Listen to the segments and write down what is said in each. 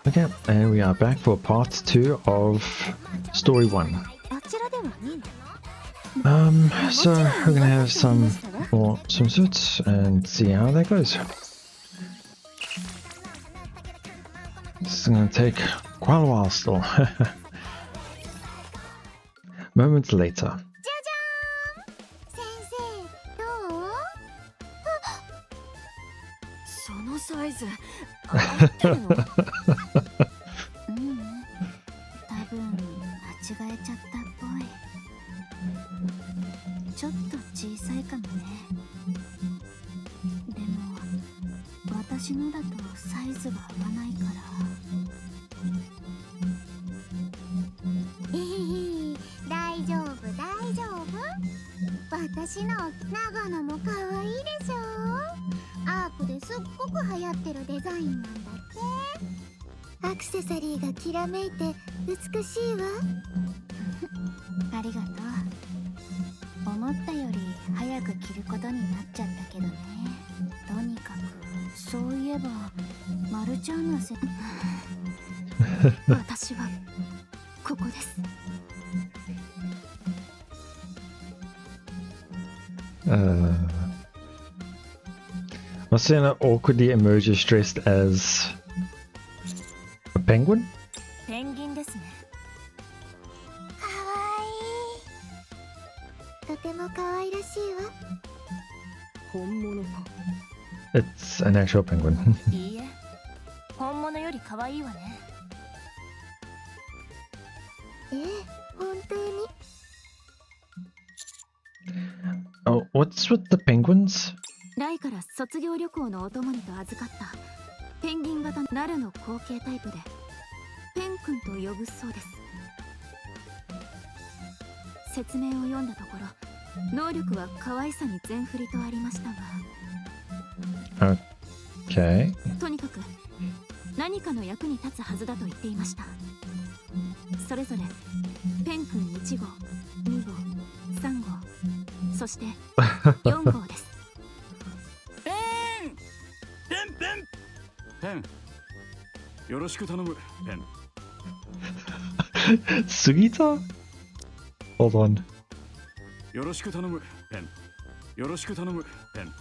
Okay, and we are back for part 2 of story 1. So we're gonna have some more swimsuits and see how that goes. This is gonna take quite a while still. Moments later. 私の長野も可愛いでしょ。アークですっごく流行ってるデザインなんだって。アクセサリーがきらめいて美しいわ。ありがとう。思ったより早く着ることになっちゃったけどね。とにかくそういえばマルチャーナせ私はここです。Marciana awkwardly emerges dressed as a penguin? ペンギンですね。かわいい。とても可愛らしいわ。本物か。It's an actual penguin. いいえ、本物より可愛いわね。本当に。Oh, what's with the penguins? ライから卒業旅行のお供にと預かったペンギン型ナルの後継タイプでペン君と呼ぶそうです。説明を読んだところ能力は可愛さに全振りとありましたが、Okay. とにかく何かの役に立つはずだと言っていました。それぞれペン君1号、2号、3号、そして4号です。ペンよろしく頼むペン。Sugita? Hold on. よろしく頼むペン。よろしく頼むペン。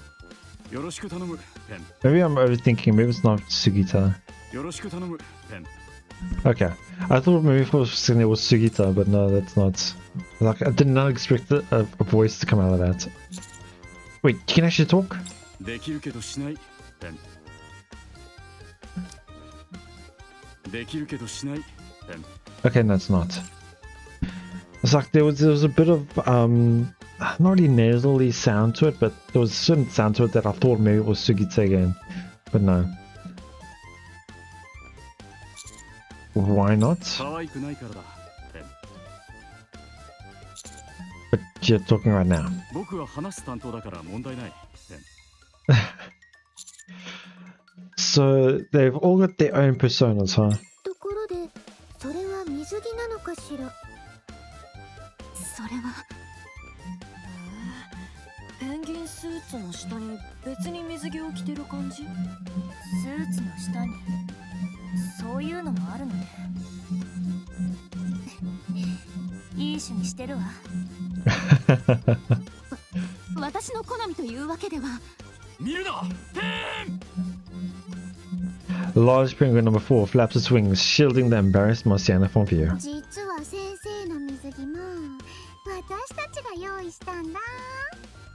よろしく頼むペン。 Maybe I'm overthinking. Maybe it's not Sugita. よろしく頼むペン。 Okay. I thought maybe for a second it was Sugita, but no, that's not. Like, I did not expect a voice to come out of that. Wait, you can actually talk? できるけどしないペン。できるけどしないペン。 Okay, no, it's not. It's like there was a bit of not really nasally sound to it, but there was a certain sound to it that I thought maybe it was Sugita again, but no. Why not? 可愛くないからだペン。 But you're talking right now. 僕は話す担当だから問題ないペン。 So they've all got their own personas, huh? ところでそれは水着なのかしら。それはペンギンスーツの下に別に水着を着てる感じ。スーツの下にそういうのもあるのね。いい趣味してるわ。私の好みというわけでは。見るなペン。 Large penguin number 4 flaps its wings, shielding the embarrassed Marciana from view. 実は先生の水着も私たちが用意したんだ。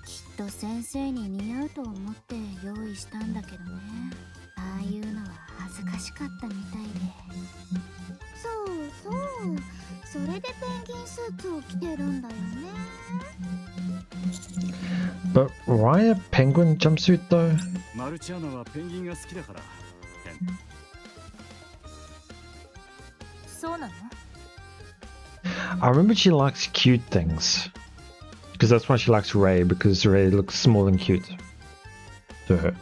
きっと先生に似合うと思って用意したんだけどね。ああいうのは恥ずかしかったみたいで。そうそう、それでペンギンスーツを着てるんだよね。 But why a penguin jumpsuit though? マルチアナはペンギンが好きだからペン。そうなの？ I remember she likes cute things. Because that's why she likes Ray, because Ray looks small and cute to her.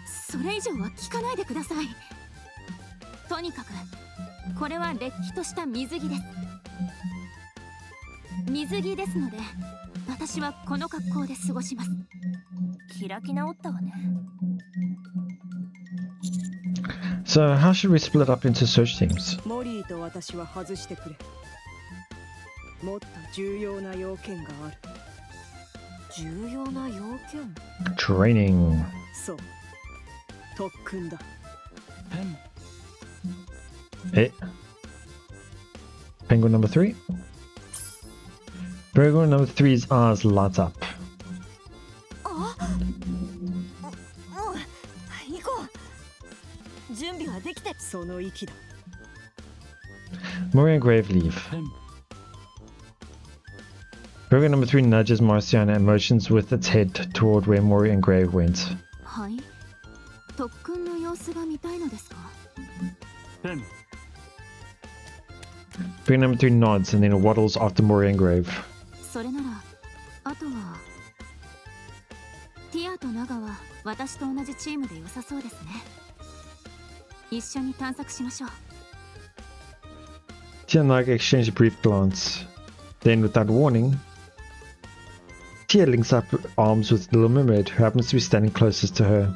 それ以上は聞かないでください。とにかくこれはれっきとした水着です。水着ですので私はこの格好で過ごします。開き直ったわね。 So how should we split up into search teams? モリーと私は外してくれ。もっと重要な要件がある。重要な要件。 Training. そう、特訓だ。Eh? Penguin number 3? Penguin number 3's eyes light up. あ、行こう。準備はできて。その息だ。 Mori and Grave leave. Penguin number 3 nudges Marciana and motions with its head toward where Mori and Grave went. はい。特訓の様子が見たいのですか。ペン Penguin number 3 nods and then waddles after Mori and Grave. それなら、あとはティアとナガは私と同じチームで良さそうですね。一緒に探索しましょう。 Tia and Naga exchange a brief glance. Then, without warning, Tia links up arms with Little Mermaid, who happens to be standing closest to her.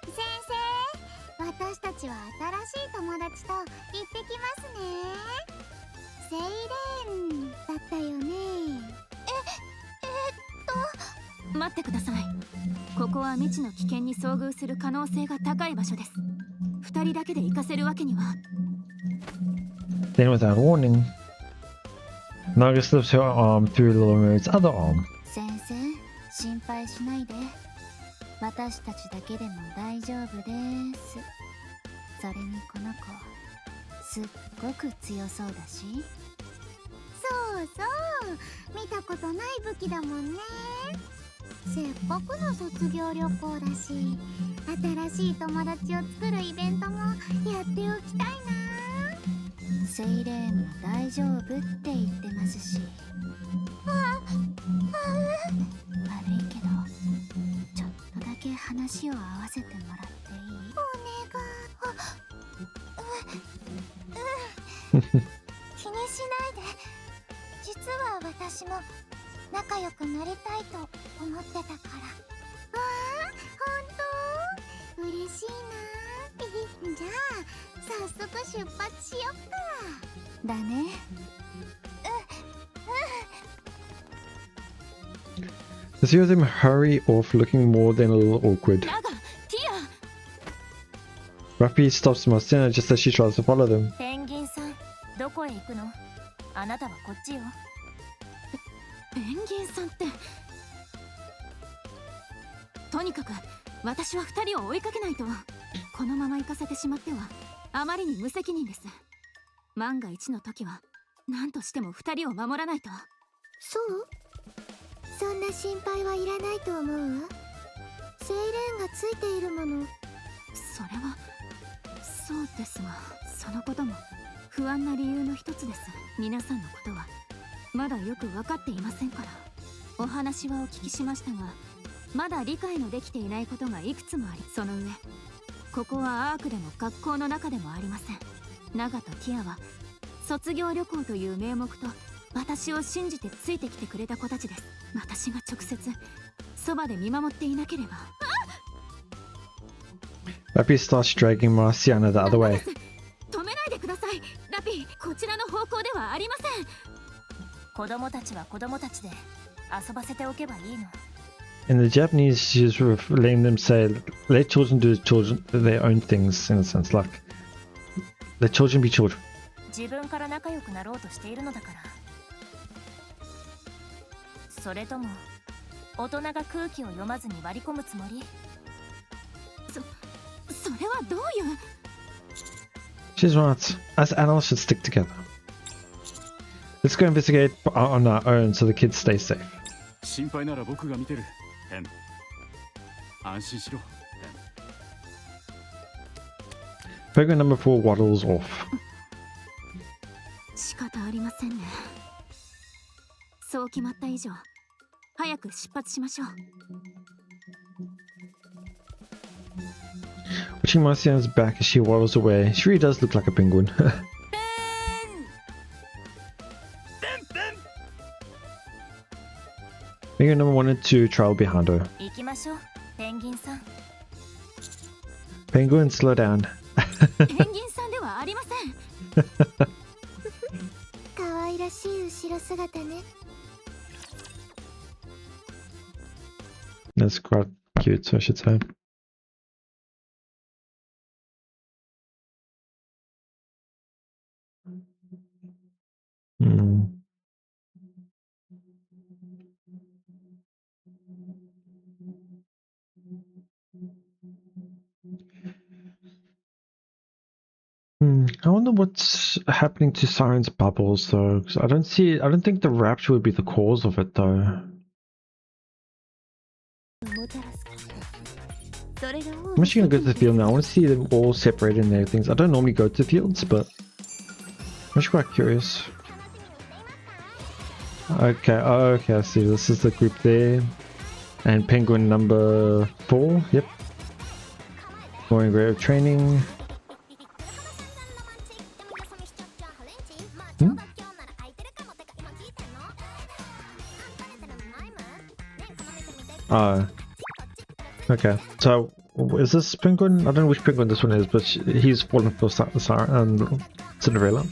先生、私たちは新しい友達と行ってきますね。セイレーンだったよね。待ってください。ここは未知の危険に遭遇する可能性が高い場所です。二人だけで行かせるわけには。 Then, without warning, Naga slips her arm through Little Mermaid's other arm. 先生、心配しないで。私たちだけでも大丈夫です。それにこの子、すっごく強そうだし。そうそう、見たことない武器だもんね。せっかくの卒業旅行だし、新しい友達を作るイベントもやっておきたいな。セイレーンも大丈夫って言ってますし。悪いけど、ちょっとだけ話を合わせてもらっていい？お願い。気にしないで。実は私も仲良くなりたいと思ってたから。わあ、本当？嬉しいな。じゃあ早速出発しよっか。だね。The three of them hurry off, looking more than a little awkward. ナガ、ティ Ruffy stops Marciana just as she tries to follow them. ペンギンさん、どこへ行くの？あなたはこっちよ。ペンギンさんって。とにかく私は二人を追いかけないと。このまま行かせてしまってはあまりに無責任です。万が一の時は何としても二人を守らないと。そう？そんな心配はいらないと思うわ。セイレーンがついているもの。それはそうですが、そのことも不安な理由の一つです。皆さんのことはまだよく分かっていませんから。お話はお聞きしましたが、まだ理解のできていないことがいくつもあり、その上ここはアークでも学校の中でもありません。ナガとティアは卒業旅行という名目と私を信じてついてきてくれた子たちです。私が直接そばで見守っていなければ。 Ruffy starts dragging Marciana the other way. 止めないでください。ラピー、こちらの方向ではありません。子供たちは子供たちで遊ばせておけばいいの。 In the Japanese, she's letting them say, let children do their own things, in a sense, like, let children be children. 自分から仲良くなろうとしているのだから。それとも大人が空気を読まずに割り込むつもり？それはどういう？ She's right. Us adults should stick together. Let's go investigate on our own so the kids stay safe. 心配なら僕が見てる。ペン、安心しろ。ペン。 Penguin number 4 waddles off. 仕方ありませんね。そう決まった以上、早く出発しましょう。 Watching Marciana's back as she waddles away, she really does look like a penguin. Penguin number 1 and 2 trail behind her. 行きましょうペンギンさん Penguin, slow down. ペンギンさんではありません可愛らしい後ろ姿ね。 That's quite cute, I should say. Hmm. I wonder what's happening to Siren's bubbles though, 'cause I don't think the rapture would be the cause of it though. もたらすか。それが I'm actually gonna go to the field now. I want to see them all separated in their things. I don't normally go to fields, but I'm just quite curious. Okay, oh, okay, I see. This is the group there. And penguin number 4, yep. Morning grade of training. Oh. Okay, so is this penguin? I don't know which penguin this one is, but he's fallen for Cinderella.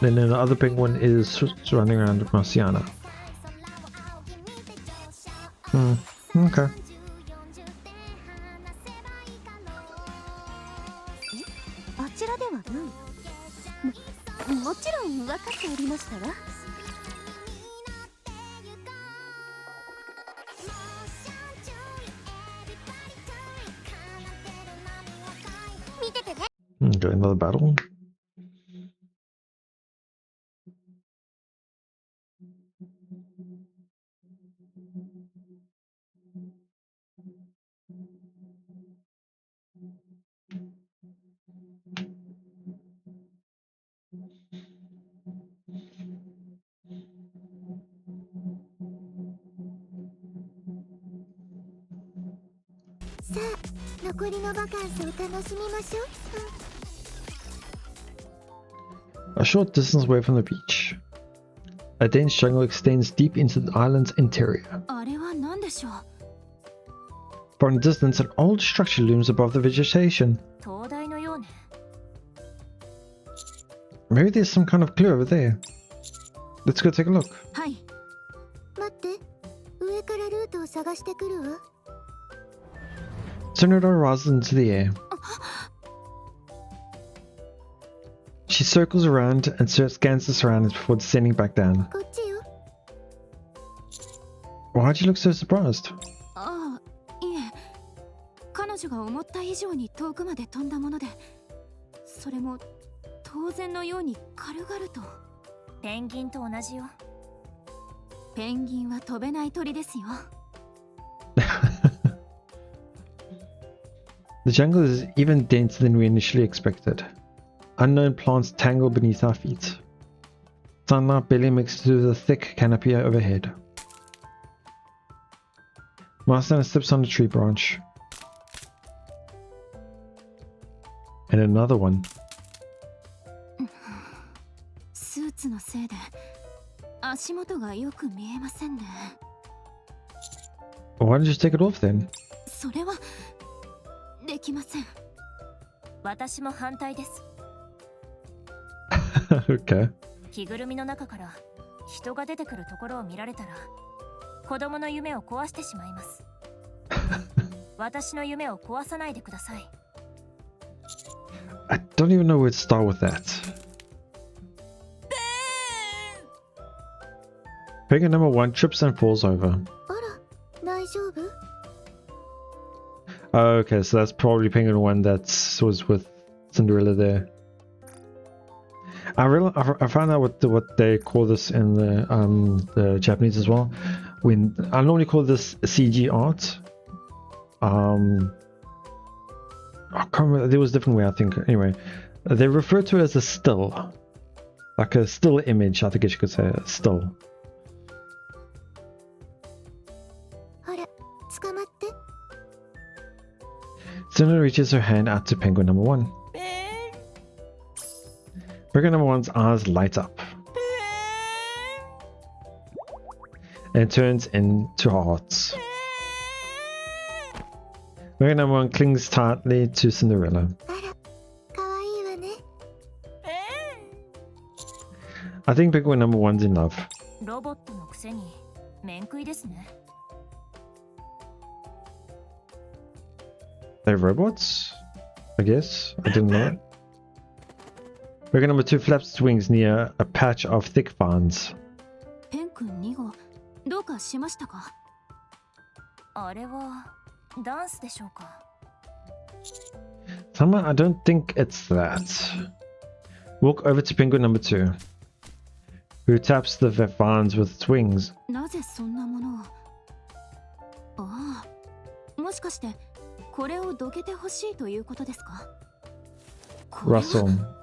Then the other penguin is running around with Marciana. Okay. あちらではない。もちろん分かっておりましたわ。見ててね。 Okay, another battle. A short distance away from the beach, a dense jungle extends deep into the island's interior. あれは何でしょう From a distance, an old structure looms above the vegetation. 灯台のようね Maybe there's some kind of clue over there. Let's go take a look. はい 待って、上からルートを探してくるわ。 Sonora rises into the air. She circles around and scans the surroundings before descending back down. こっちよ。 Why'd you look so surprised? ああいえ彼女が思った以上に遠くまで飛んだものでそれも当然のように軽々とペンギンと同じよペンギンは飛べない鳥ですよ The jungle is even denser than we initially expected. Unknown plants tangle beneath our feet. Sunlight barely mixes through the thick canopy overhead. Marciana steps on a tree branch. And another one. スーツのせいで足元がよく見えませんね Why didn't you take it off then? それはできません私も反対です Okay. 着ぐるみの中から人が出てくるところを見られたら子供の夢を壊してしまいます私の夢を壊さないでください I don't even know where to start with that. Penguin number 1 trips and falls over. あら、大丈夫？ Oh, okay, so that's probably penguin 1 that was with Cinderella there. I found out what they call this in the Japanese as well. When I normally call this CG art. I can't remember. There was a different way, I think. Anyway, they refer to it as a still, like a still image. I think you could say a still. ほら、捕まって。 Cinderella reaches her hand out to penguin number 1. Penguin number 1's eyes light up. and turns into hearts. Wiggle number 1 clings tightly to Cinderella. あら、かわいいわね。 I think Penguin number 1's in love. ロボットのくせに面食いですね。 They're robots? I guess. I didn't know it. Wiggle number 2 flaps its wings near a patch of thick vines. ペン君2号、どうかしましたか？あれはダンスでしょうか？ Someone, I don't think it's that. Walk over to penguin number 2, who taps the vines with its wings. なぜそんなものを？ああ、もしかしてこれをどけてほしいということですか？これは Russell.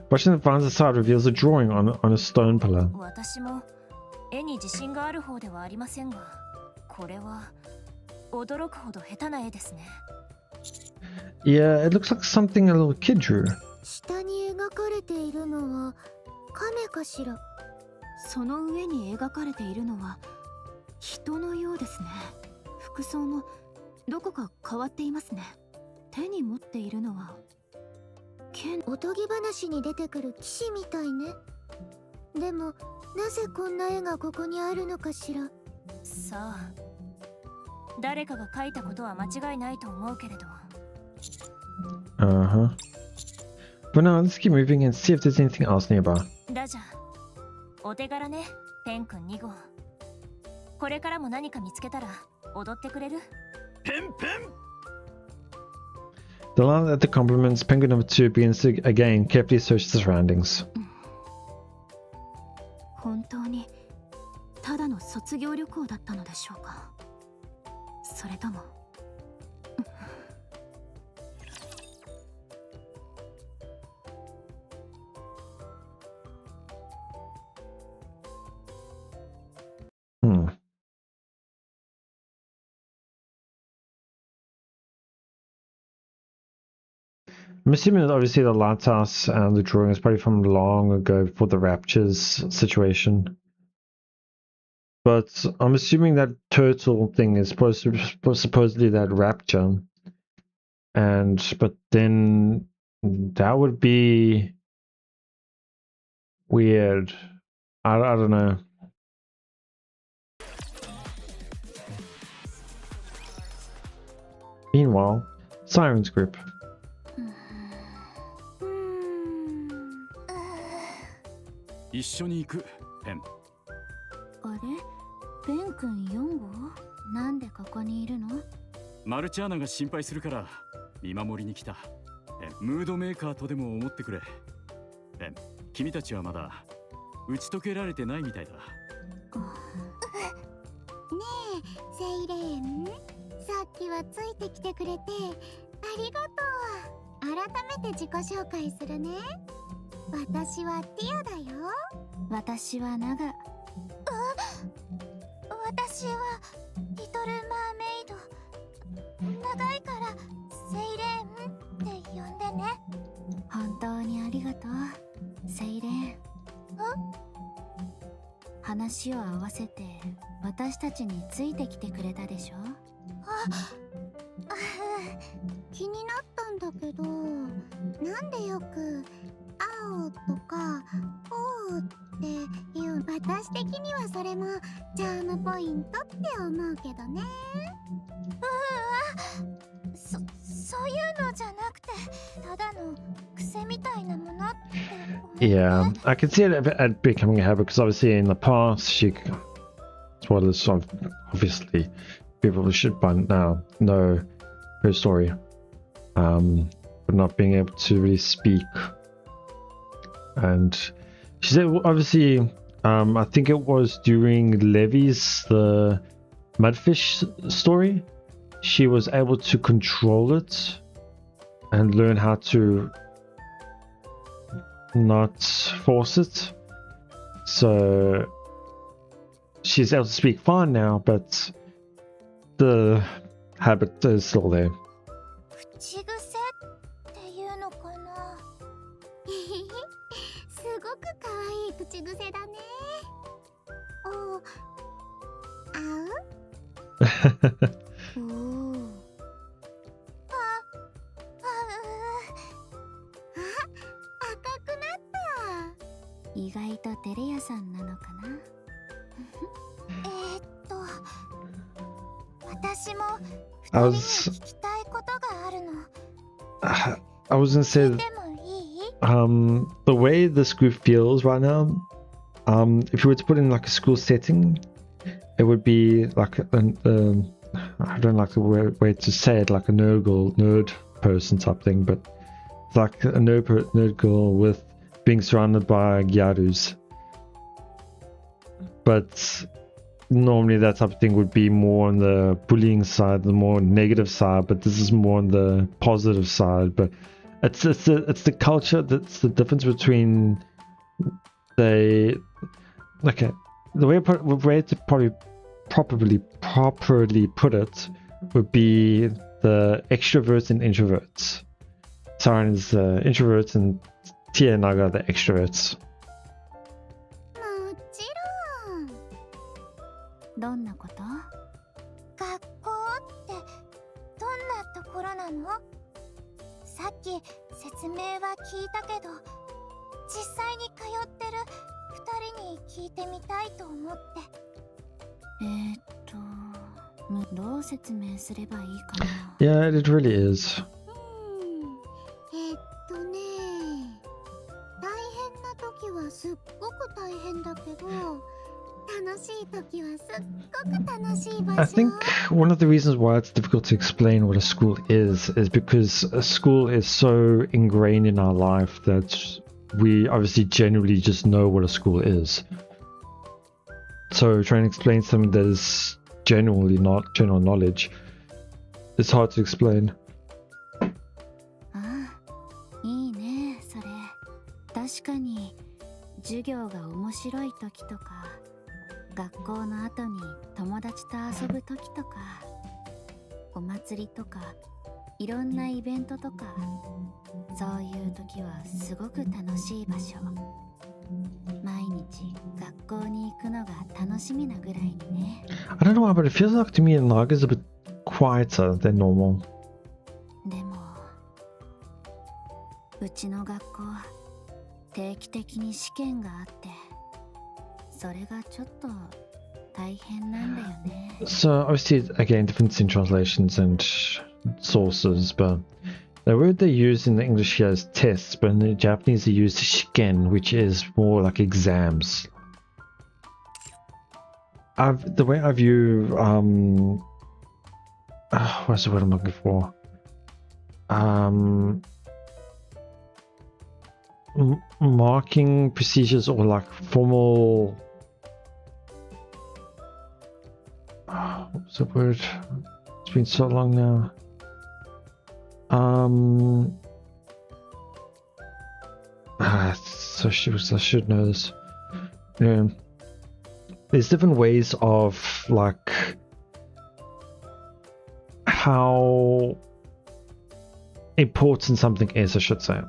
Watching the vines aside reveals a drawing on a stone pillar. 私も絵に自信がある方ではありませんが、これは驚くほど下手な絵ですね。 Yeah, it looks like something a little kid drew. 下に描かれているのは亀かしら。その上に描かれているのは人のようですね。服装もどこか変わっていますね。手に持っているのは剣。おとぎ話に出てくる騎士みたいね。でもなぜこんな絵がここにあるのかしら。さあ、誰かが描いたことは間違いないと思うけれど。 Uh-huh. But now, let's keep moving and see if there's anything else nearby. だじゃ、お手柄ね、ペン君2号。これからも何か見つけたら踊ってくれる？ The line at the compliments, penguin number 2 begins to again carefully search the surroundings. 本当にただの卒業旅行だったのでしょうか？それともHmm. I'm assuming that obviously the lighthouse and the drawing is probably from long ago before the Raptures situation. But I'm assuming that turtle thing is supposedly that rapture. But then that would be weird. I don't know. Meanwhile, Siren's group. 一緒に行くペン。あれ、ペン君4号？なんでここにいるの？マルチアーナが心配するから見守りに来た。ペン、ムードメーカーとでも思ってくれ。ペン、君たちはまだ打ち解けられてないみたいだ。ねえ、セイレーン。さっきはついてきてくれてありがとう。改めて自己紹介するね。私はティアだよ。私はナガ。私はリトルマーメイド。長いからセイレーンって呼んでね。本当にありがとう、セイレーン。話を合わせて私たちについてきてくれたでしょ。気になったんだけど、なんでよく青とかオーっていう、私的にはそれもチャームポイントって思うけどね。そういうのじゃなくて、ただの癖みたいなものって。Yeah, I can see it becoming a habit because obviously in the past spoilers, obviously people should by now know her story, but not being able to really speak. And she said obviously, I think it was during Levy's the Mudfish story, she was able to control it and learn how to not force it. So she's able to speak fine now, but the habit is still there. 口癖っていうのかな。すごく可愛い口癖だね。おお。赤くなった。意外と照れ屋さんなのかな。私も I 二人に was 聞きたいことがあるの。 I was gonna say 聞いてもいい？ the way this group feels right now, if you were to put in like a school setting, it would be like I don't like the way to say it, like a nerd person type thing, but it's like a nerd girl with being surrounded by gyarus. But normally that type of thing would be more on the bullying side, the more negative side, but this is more on the positive side. But it's the culture, that's the difference between the way to probably properly put it would be the extroverts and introverts. Siren is the introverts and Tia and Naga the extroverts. もちろん。どんなこと？学校ってどんなところなの？さっき説明は聞いたけど、実際に通ってる二人に聞いてみたいと思って。どう説明すればいいかな。Yeah, it really is. 大変な時はすっごく大変だけど、楽しい時はすっごく楽しい場所。 I think one of the reasons why it's difficult to explain what a school is because a school is so ingrained in our life that we obviously generally just know what a school is. So trying to explain something that is genuinely not general knowledge, it's hard to explain. ああ、いいね、それ。確かに授業が面白い時とか、学校の後に友達と遊ぶ時とか、お祭りとか、いろんなイベントとか、そういう時はすごく楽しい場所。毎日学校に行くのが楽しみなぐらいにね。I don't know why, but it feels like to me Naga is a bit quieter than normal. でも、うちの学校定期的に試験があって、それがちょっと大変なんだよね。So obviously, again, difference in translations and sources, but the word they use in the English here is tests, but in the Japanese they use shiken, which is more like exams. The way I view what's the word I'm looking for? Marking procedures or like formal. What's the word? It's been so long now. So I should know this. Yeah. There's different ways of like how important something is, I should say.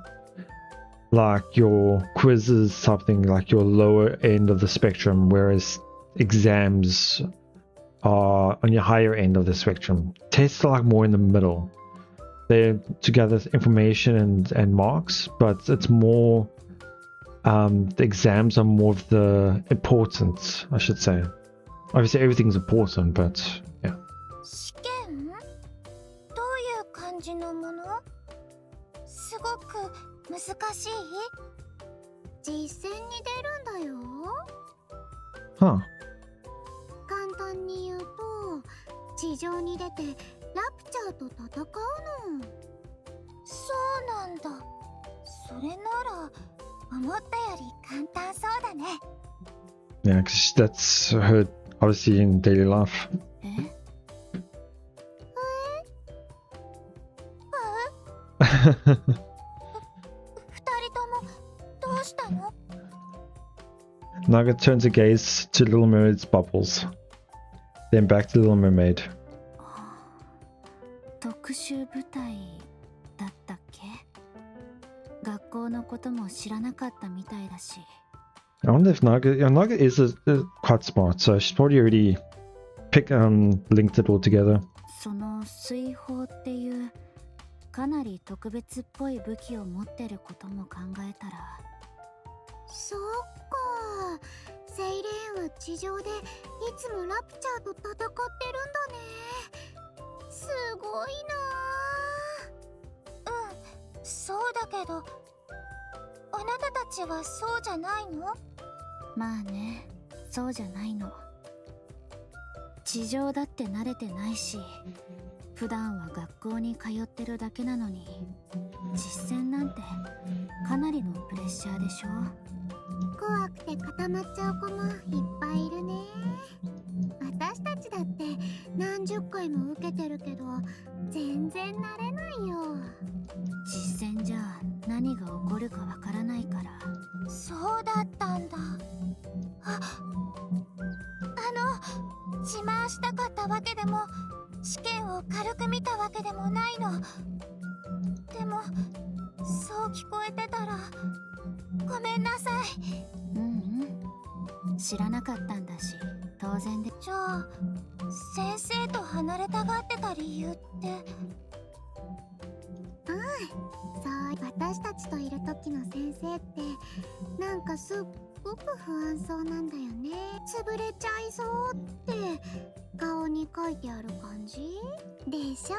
Like your quizzes, something like your lower end of the spectrum, whereas exams are on your higher end of the spectrum. Tests are like more in the middle. They're to gather information and marks, but it's more the exams are more of the important, I should say. Obviously everything's important, but yeah. 試験？どういう感じのもの？すごく難しい？実践に出るんだよ。Huh. 簡単に言うと、地上に出てラプチャーと戦うの。そうなんだ。それなら思ったより簡単そうだね。Yeah, because that's her obviously in daily life. 二人ともどうしたの？ Naga turns her gaze to Little Mermaid's bubbles, then back to Little Mermaid. 特殊部隊だったっけ？学校のことも知らなかったみたいだし。 I wonder if Naga is quite smart, so she's probably already linked it all together. その水砲っていうかなり特別っぽい武器を持ってることも考えたら。そっか、セイレーンは地上でいつもラプチャーと戦ってるんだね。すごいな。うん、そうだけどあなたたちはそうじゃないの？まあね、そうじゃないの。地上だって慣れてないし、普段は学校に通ってるだけなのに、実戦なんてかなりのプレッシャーでしょ。怖くて固まっちゃう子もいっぱいいるね。私たちだって何十回も受けてるけど全然慣れないよ。実戦じゃ何が起こるかわからないから。そうだったんだ。自慢したかったわけでも試験を軽く見たわけでもないの。でもそう聞こえてたらごめんなさい。うんうん、知らなかったんだし当然で。じゃあ先生と離れたがってた理由って？そう、私たちといる時の先生ってなんかすっごく不安そうなんだよね。潰れちゃいそうって顔に書いてある感じでしょ。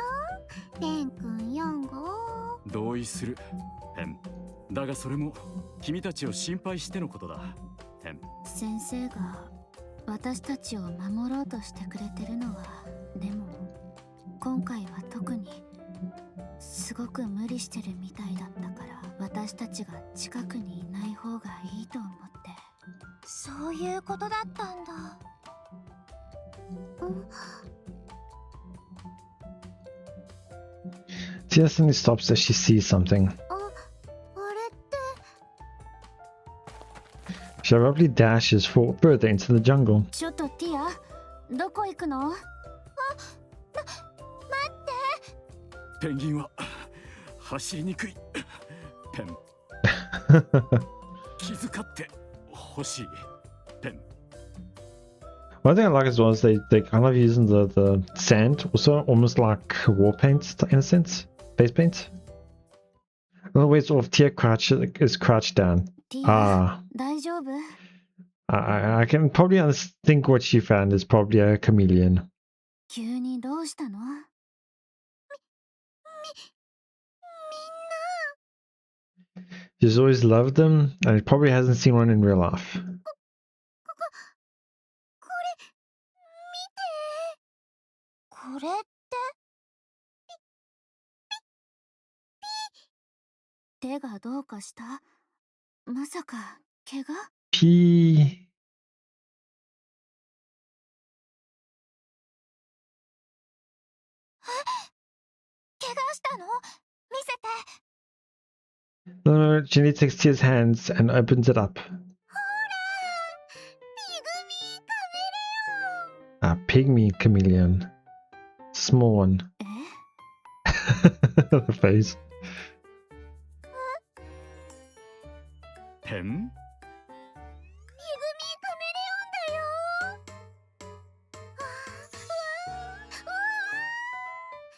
ペンくん4号。同意するペン。だがそれも君たちを心配してのことだペン。先生が私たちを守ろうとしてくれてるのは、でも今回は特にすごく無理してるみたいだったから、私たちが近くにいない方がいいと思って。そういうことだったんだ。Tia suddenly stops as she sees something. あれって She abruptly dashes further into the jungle. ちょっとティア、どこ行くの？ペンギンは走りにくいペン。気遣ってほしいペン。 One thing I like as well is they kind of using the sand also almost like war paint in a sense, face paint. The way it's off Tia is crouched down. ティア、 Ah, 大丈夫？ I can probably think what she found is probably a chameleon. 急にどうしたの？ She's always loved them and probably hasn't seen one in real life. これって手がどうかした？まさか怪我？ P. 怪我したの？見せて。 No, Ginny takes Tia's hands and opens it up. ピグミーカメレオン。 A pygmy chameleon. Small one. え？ The face. ペン。ピグミーカメレオンだよ。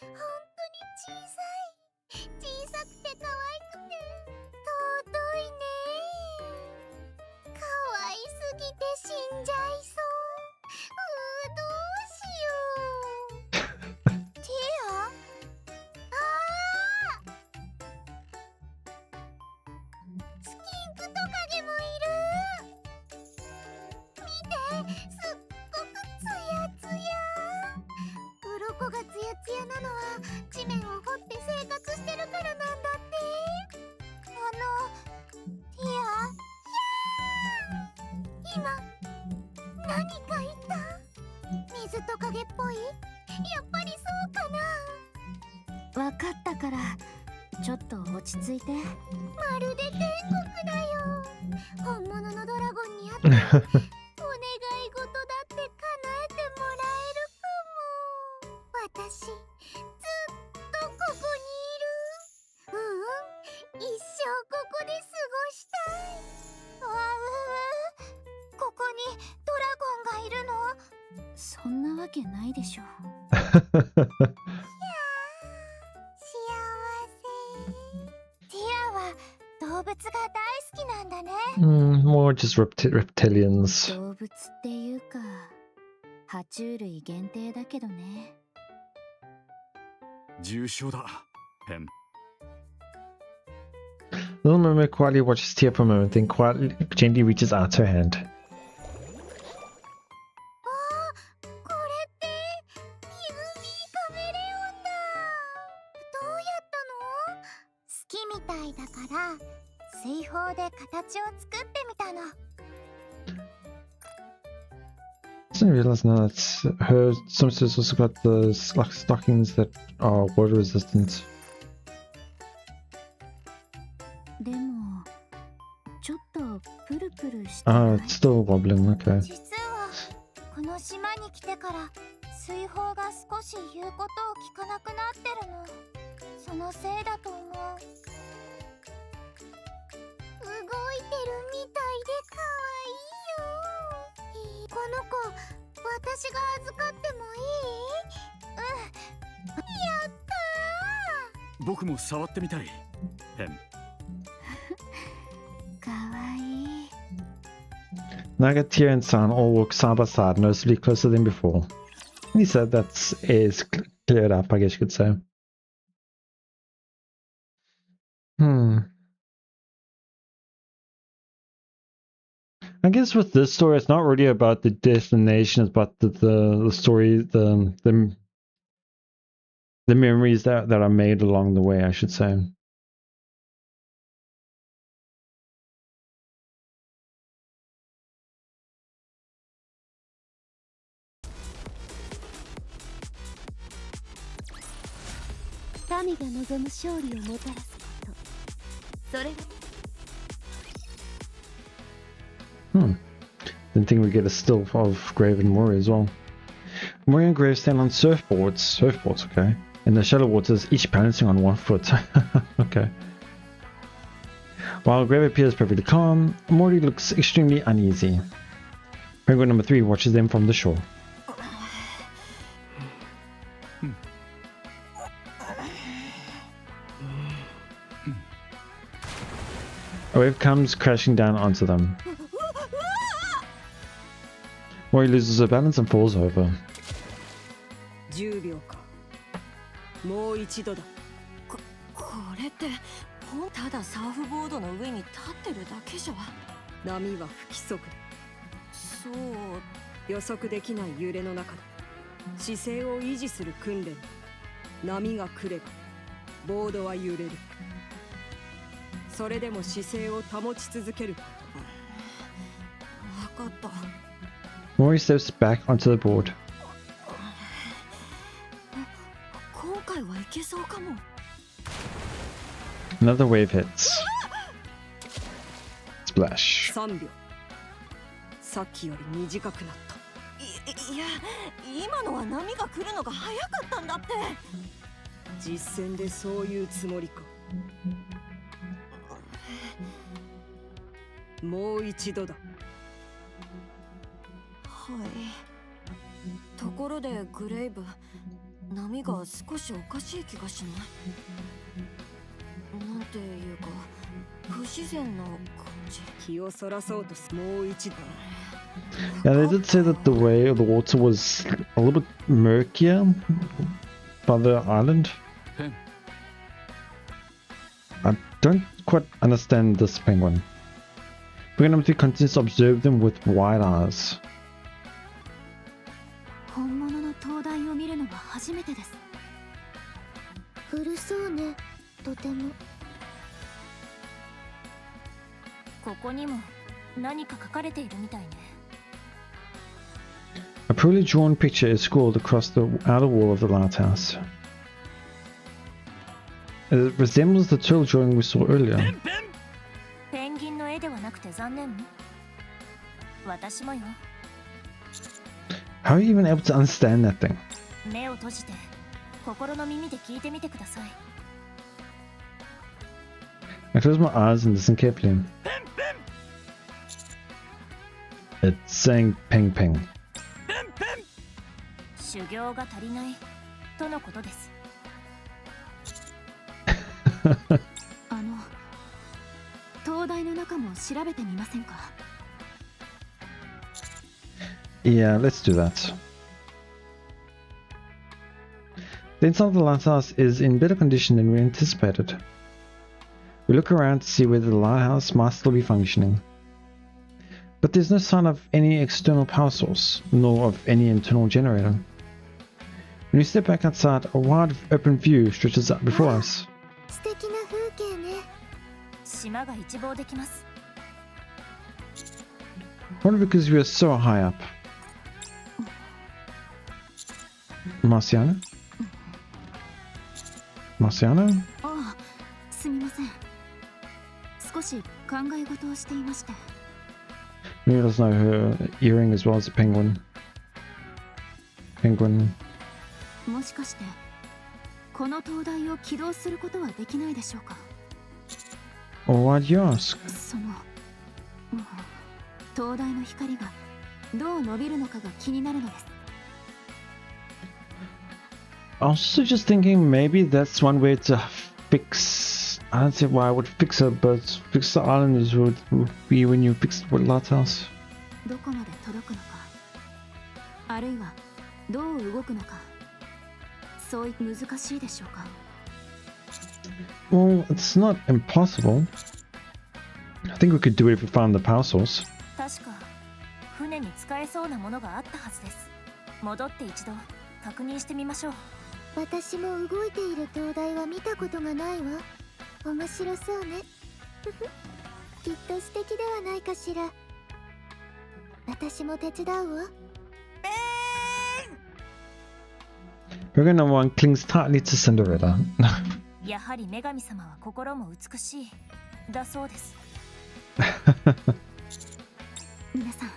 本当に小さくて可愛くて尊いね。可愛すぎて死んじゃいそう。どうしよう。ティア？スキンクトカゲもいる。見て、すっごくツヤツヤ。鱗がツヤツヤなのは地面を掘って生活してるからなんだって。ティア？今何かいた？水トカゲっぽい？やっぱりそうかな。わかったからちょっと落ち着いて。まるで天国だよ。本物のドラゴンに会ったらお願い事だって叶えてもらえるかも。私ずっとここにいる。一生ここで過ごしたい。わうここにドラゴンがいるの？そんなわわけないでしょう。幸せ。ティアは動物が大好きなんだね。More just reptilians. 動物っていうか爬虫類限定だけどね。重症だ。ペン。 Little Mermaid quietly watches Tia for a moment, then quietly, gently reaches out her hand. これってピグミーカメレオンだ。どうやったの？好きみたいだから水泡で形を作ってみたの。 I didn't realize now that her swimsuits also got the stockings that are water resistant. でもちょっとプルプルして Ah, ない it's still wobbling, okay. 実はこの島に来てから水泡が少し言うことを聞かなくなってるの。そのせいだと思う。動いてるみたいで可愛いよ。この子、私が預かってもいい？やったー。僕も触ってみたい。ペン。かわいい。 Naga, Tia, and San all walk side by side, noticeably closer than before. He said that is cleared up, I guess you could say. I guess with this story, it's not really about the destination, it's about the story, the memories that are made along the way, I should say. Didn't think we'd get a still of Grave and Mori as well. Mori and Grave stand on surfboards, okay, in the shallow waters, each balancing on one foot. Okay. While Grave appears perfectly calm, Mori looks extremely uneasy. Penguin number 3 watches them from the shore. A wave comes crashing down onto them. Mori loses her balance and falls over. 10秒か。もう一度だ。これってただサーフボードの上に立ってるだけじゃ。波は不規則。そう。予測できない揺れの中で姿勢を維持する訓練。波が来ればボードは揺れる。それでも姿勢を保ち続ける。わかった。Mori steps back onto the board. 今回はいけそうかも。 Another wave hits. Splash. 3秒。さっきより短くなった。いや、今のは波が来るのが早かったんだって。実戦でそういうつもりか。もう一度だ。はい。ところでグレイブ、波が少しおかしい気がしない？なんていうか不自然な感じ。気をそらそうとす。もう一度。Yeah, they did say that the way of the water was a little bit murkier by the island. Pen. I don't quite understand this penguin. Penguin number 3 continues to observe them with wide eyes. 本物の灯台を見るのは初めてです。古そうね、とても。ここにも何か書かれているみたいね。A poorly drawn picture is scrawled across the outer wall of the lighthouse. It resembles the turtle drawing we saw earlier. ペンギンの絵ではなくて残念。私もよ。How are you even able to understand that thing? 目を閉じて心の耳で聞いてみてください。I close my eyes and listen carefully. It's saying ping ping. 修行が足りないとのことです。灯台の中も調べてみませんか？ Yeah, let's do that. The inside of the lighthouse is in better condition than we anticipated. We look around to see whether the lighthouse might still be functioning. But there's no sign of any external power source, nor of any internal generator. When we step back outside, a wide open view stretches out before us. 素敵な風景ね。島が一望できます。Probably because we are so high up. Marciana? Marciana? ああ、すみません。少し考え事をしていまして。Maybe doesn't know her earring as well as a penguin. Penguin. もしかしてこの灯台を起動することはできないでしょうか？ Or why do you ask? その、灯台の光がどう伸びるのかが気になるのです。I was also just thinking maybe that's one way to fix. I don't see why I would fix it, but fix the islanders would be when you fix the lighthouse. どこまで届くのか、あるいはどう動くのか、そうい難しいでしょうか。Well, it's not impossible. I think we could do it if we found the power source. 確か船に使えそうなものがあったはずです。戻って一度確認してみましょう。私も動いている灯台は見たことがないわ。面白そうね。きっと素敵ではないかしら。私も手伝うわ。Burger number one clings tightly to Cinderella. やはり女神様は心も美しいだそうです。皆さん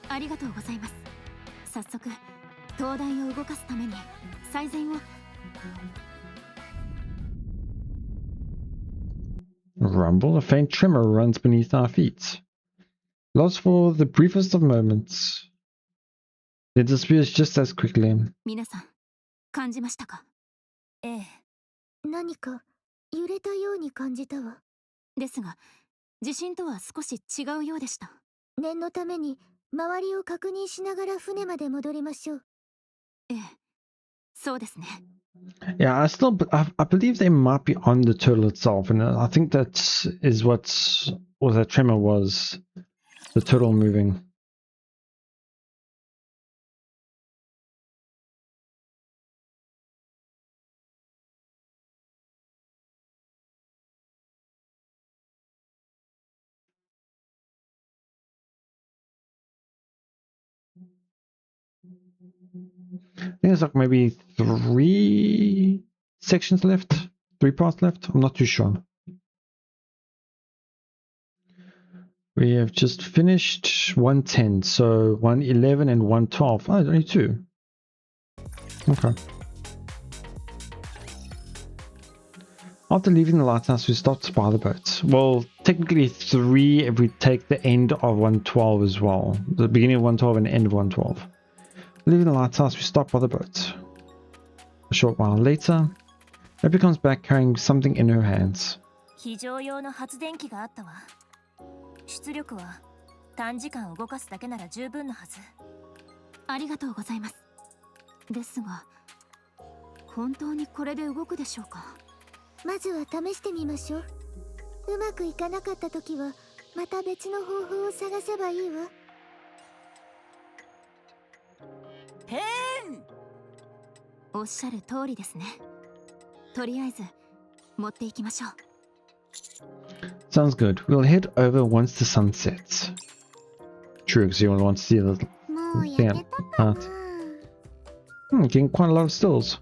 ありがとうございます。早速灯台を動かすために最善を。Rumble, a faint tremor runs beneath our feet. Lost for the briefest of moments. It disappears just as quickly. 皆さん感じましたか？ええ。何か揺れたように感じたわ。ですが地震とは少し違うようでした。念のために周りを確認しながら船まで戻りましょう。ええ、そうですね。Yeah, I believe they might be on the turtle itself, and I think that is what that tremor was, the turtle moving. I think there's like maybe 3 sections left, 3 parts left. I'm not too sure. We have just finished 110, so 111 and 112. Oh, only 2. Okay. After leaving the lighthouse, we stopped by the boat. Well, technically 3 if we take the end of 112 as well. The beginning of 112 and the end of 112. Leaving the lighthouse, we stopped by the boat. A short while later, Abby comes back carrying something in her hands. 非常用の発電機があったわ。出力は短時間動かすだけなら十分のはず。ありがとうございます。ですが、本当にこれで動くでしょうか？まずは試してみましょう。うまくいかなかった時はまた別の方法を探せばいいわ。ペン！おっしゃる通りですね。とりあえず持っていきましょう。Sounds good. We'll head over once the sun sets. True, because you want to see the もう焼けたかな。getting quite a lot of stills.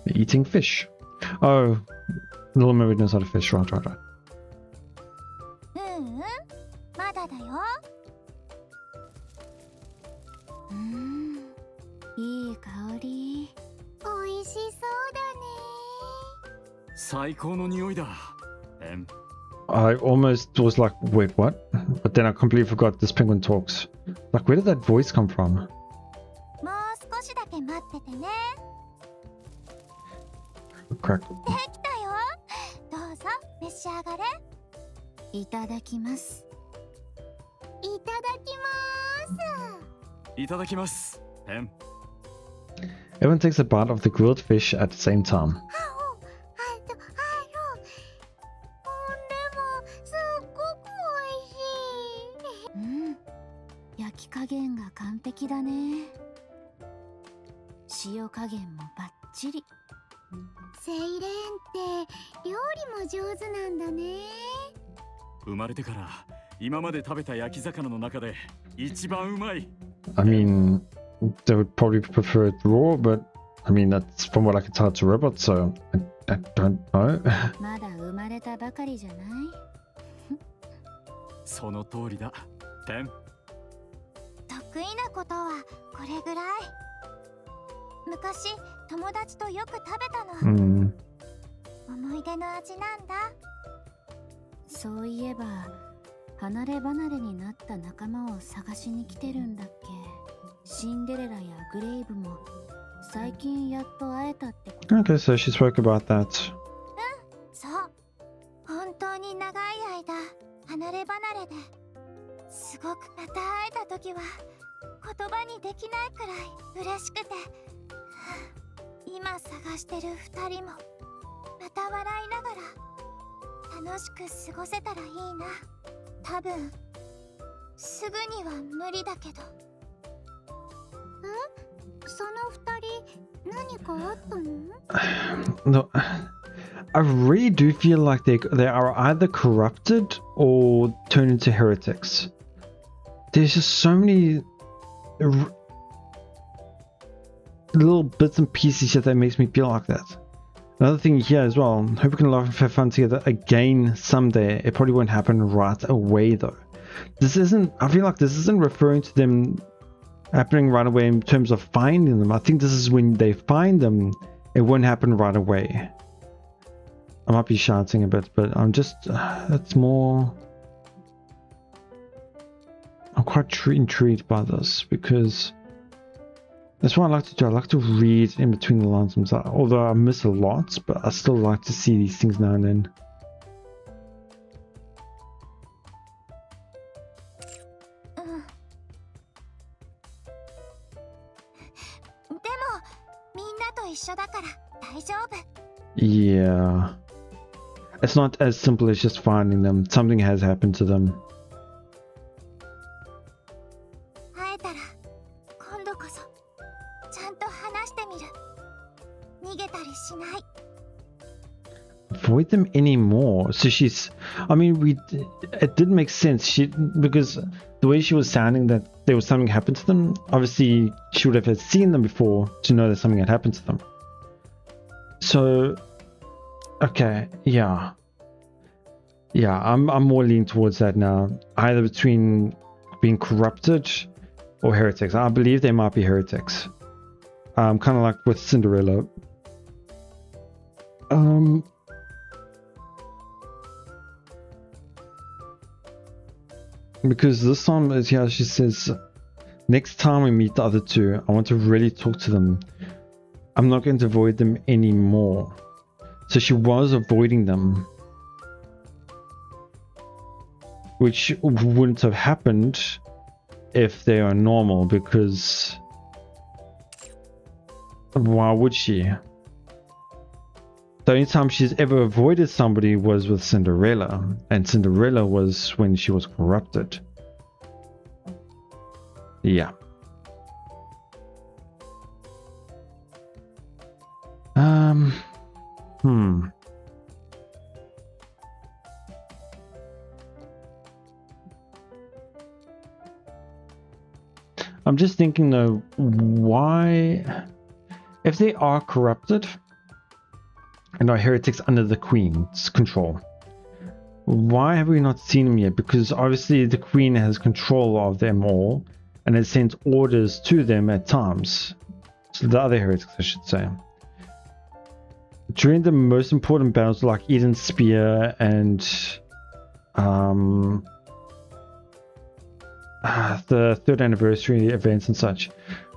They're eating fish. Oh, Little Mermaid knows how to fish. Right. まだだよ。いい香り。美味しそうだね。最高の匂いだ。Oh, I almost was like, wait, what? But then I completely forgot this penguin talks. Like, where did that voice come from? もう少しだけ待っててね。 Crack. できたよ。どうぞ召し上がれ。いただきます。いただきます。いただきます。ペン。 Everyone takes a bite of the grilled fish at the same time. 焼き加減が完璧だね。塩加減もバッチリ。セイレーンって料理も上手なんだね。生まれてから今まで食べた焼き魚の中で一番うまい。I mean, they would probably prefer it raw, but I mean, that's from what I can tell it's a robot, so I don't know. まだ生まれたばかりじゃない。その通りだ。ペン。得意なことはこれぐらい。昔友達とよく食べたの。思い出の味なんだ。そういえば離れ離れになった仲間を探しに来てるんだっけ。シンデレラやグレイブも最近やっと会えたってこと。 Okay, so she spoke about that. そう。本当に長い間離れ離れで、すごくまた会えた時は言葉にできないくらい嬉しくて、今探してる2人もまた笑いながら楽しく過ごせたらいいな。多分すぐには無理だけど。その2人何かあったの？ No, I really do feel like they are either corrupted or turned into heretics. There's just so many little bits and pieces here that makes me feel like that. Another thing here as well, hope we can laugh and have fun together again someday. It probably won't happen right away though. I feel like this isn't referring to them happening right away in terms of finding them. I think this is when they find them, it won't happen right away. I might be shouting a bit, but I'm just, that's more, I'm quite intrigued by this because that's what I like to do. I like to read in between the lines, although I miss a lot, but I still like to see these things now and then. みんなと一緒だから大丈夫。 Yeah. It's not as simple as just finding them. Something has happened to them. 会えたら今度こそちゃんと話してみる。逃げたりしない。 Avoid them anymore. So she's, I mean, it didn't make sense. Because the way she was sounding that there was something happened to them, obviously she would have seen them before to know that something had happened to them. So, okay, yeah, I'm more leaning towards that now. Either between being corrupted or heretics. I believe they might be heretics. Kind of like with Cinderella. Because this time is here, she says, next time we meet the other two, I want to really talk to them. I'm not going to avoid them anymore. So she was avoiding them, which wouldn't have happened if they are normal, because why would she? The only time she's ever avoided somebody was with Cinderella, and Cinderella was when she was corrupted. Yeah. I'm just thinking though, why, if they are corrupted and are heretics under the Queen's control, why have we not seen them yet? Because obviously the Queen has control of them all and has sent orders to them at times. So the other heretics, I should say. During the most important battles like Eden's Spear and the 3rd anniversary events and such.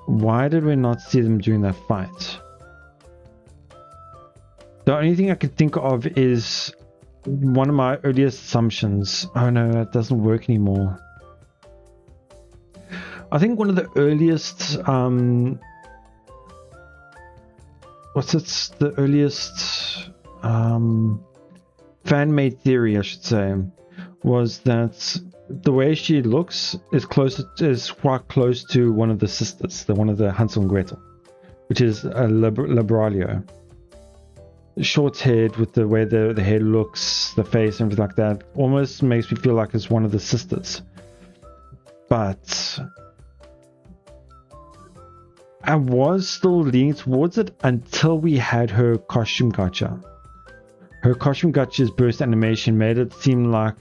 Why did we not see them during that fight? The only thing I could think of is one of my earliest assumptions. Oh no, it doesn't work anymore. I think one of the earliest the earliest fan-made theory, I should say, was that the way she looks is quite close to one of the sisters, one of the Hansel and Gretel, which is a Labralio. Short-haired, with the way the hair looks, the face, everything like that, almost makes me feel like it's one of the sisters. But I was still leaning towards it until we had her costume gacha. Her costume gacha's burst animation made it seem like